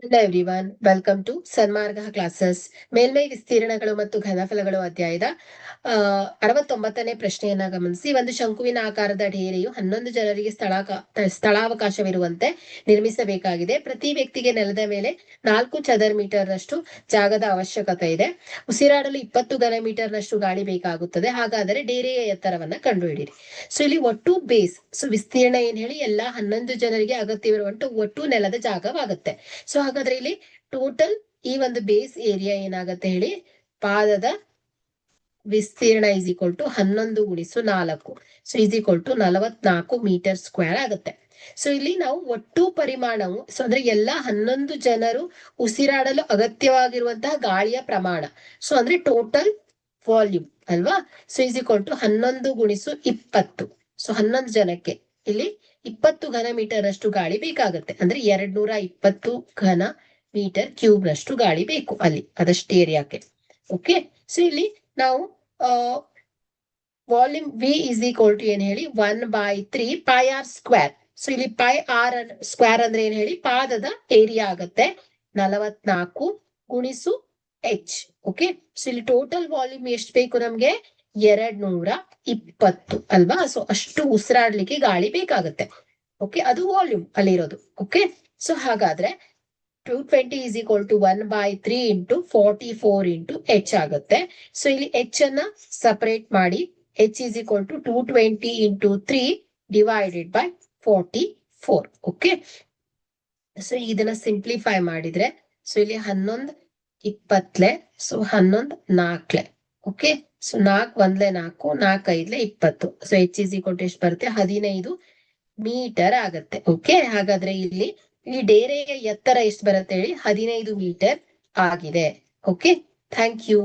Hello everyone, welcome to Sanmarga classes. ಮೇಲ್ಮೈ ವಿಸ್ತೀರ್ಣಗಳು ಮತ್ತು ಘನಫಲಗಳು ಅಧ್ಯಾಯದ 69ನೇ ಪ್ರಶ್ನೆಯನ್ನ ಗಮನಿಸಿ. ಒಂದು ಶಂಕುವಿನ ಆಕಾರದ ಢೇರೆಯು 11 ಜನರಿಗೆ ಸ್ಥಳಾವಕಾಶವಿರುವಂತೆ ನಿರ್ಮಿಸಬೇಕಾಗಿದೆ. ಪ್ರತಿ ವ್ಯಕ್ತಿಗೆ ನೆಲದ ಮೇಲೆ 4 ಚದರ ಮೀಟರ್ ನಷ್ಟು ಜಾಗದ ಅವಶ್ಯಕತೆ ಇದೆ. ಉಸಿರಾಡಲು 20 ಘನ ಮೀಟರ್ ನಷ್ಟು ಗಾಳಿ ಬೇಕಾಗುತ್ತದೆ. ಹಾಗಾದರೆ ಡೇರೆಯ ಎತ್ತರವನ್ನ ಕಂಡುಹಿಡಿಯಿರಿ. ಸೊ ಇಲ್ಲಿ ಒಟ್ಟು ಬೇಸ್, ಸೊ ವಿಸ್ತೀರ್ಣ ಏನ್ ಹೇಳಿ, ಎಲ್ಲಾ 11 ಜನರಿಗೆ ಅಗತ್ಯವಿರುವಂತ ಒಟ್ಟು ನೆಲದ ಜಾಗವಾಗುತ್ತೆ. ಸೊ ಹಾಗಾದ್ರೆ ಇಲ್ಲಿ ಟೋಟಲ್ ಈ ಒಂದು ಬೇಸ್ ಏರಿಯಾ ಏನಾಗತ್ತೆ ಹೇಳಿ, ಪಾದದ ವಿಸ್ತೀರ್ಣ is equal to 11 × 4, so is equal to 44 metre square ಆಗುತ್ತೆ. ಸೊ ಇಲ್ಲಿ ನಾವು ಒಟ್ಟು ಪರಿಮಾಣವು, ಸೊ ಅಂದ್ರೆ ಎಲ್ಲಾ 11 ಜನರು ಉಸಿರಾಡಲು ಅಗತ್ಯವಾಗಿರುವಂತಹ ಗಾಳಿಯ ಪ್ರಮಾಣ, ಸೊ ಅಂದ್ರೆ ಟೋಟಲ್ ವಾಲ್ಯೂಮ್ ಅಲ್ವಾ. So is equal to 11 × 20. ಸೊ 11 ಜನಕ್ಕೆ ಇಲ್ಲಿ 20 ಘನ ಮೀಟರ್ ಅಷ್ಟು ಗಾಳಿ ಬೇಕಾಗುತ್ತೆ. ಅಂದ್ರೆ 220 ಘನ ಮೀಟರ್ ಕ್ಯೂಬ್ ನಷ್ಟು ಗಾಳಿ ಬೇಕು ಅಲ್ಲಿ ಅದಷ್ಟು ಏರಿಯಾಕ್ಕೆ. ಓಕೆ, ಸೊ ಇಲ್ಲಿ ನಾವು volume V is equal to ಏನ್ ಹೇಳಿ, 1/3 ಪೈ ಆರ್ ಸ್ಕ್ವೇರ್. ಸೊ ಇಲ್ಲಿ ಪೈ ಆರ್ ಸ್ಕ್ವೇರ್ ಅಂದ್ರೆ ಏನ್ ಹೇಳಿ, ಪಾದದ ಏರಿಯಾ ಆಗತ್ತೆ 44 × H. ಓಕೆ, ಸೊ ಇಲ್ಲಿ ಟೋಟಲ್ ವಾಲ್ಯೂಮ್ ಎಷ್ಟು ಬೇಕು ನಮ್ಗೆ, 220 ಅಲ್ವಾ. ಸೊ ಅಷ್ಟು ಉಸಿರಾಡ್ಲಿಕ್ಕೆ ಗಾಳಿ ಬೇಕಾಗುತ್ತೆ. ಓಕೆ, ಅದು ವಾಲ್ಯೂಮ್ ಅಲ್ಲಿ ಇರೋದು. ಓಕೆ, ಸೊ ಹಾಗಾದ್ರೆ 220 is equal to 1/3 into 44 into H ಆಗುತ್ತೆ. ಸೊ ಇಲ್ಲಿ H ಅನ್ನ ಸಪರೇಟ್ ಮಾಡಿ, H is equal to 220 into 3 divided by 44. Okay, so ಇದನ್ನ ಸಿಂಪ್ಲಿಫೈ ಮಾಡಿದ್ರೆ, ಸೊ ಇಲ್ಲಿ 11 20, ಸೊ 11 4. Okay, so 4 1 4, 4 5 20. So H is equal to ಎಷ್ಟು ಬರುತ್ತೆ, 15 ಮೀಟರ್ ಆಗತ್ತೆ. ಓಕೆ, ಹಾಗಾದ್ರೆ ಇಲ್ಲಿ ಈ ಡೇರೆಯ ಎತ್ತರ ಎಷ್ಟು ಬರುತ್ತೆ ಹೇಳಿ, 15 ಮೀಟರ್ ಆಗಿದೆ. Okay, thank you.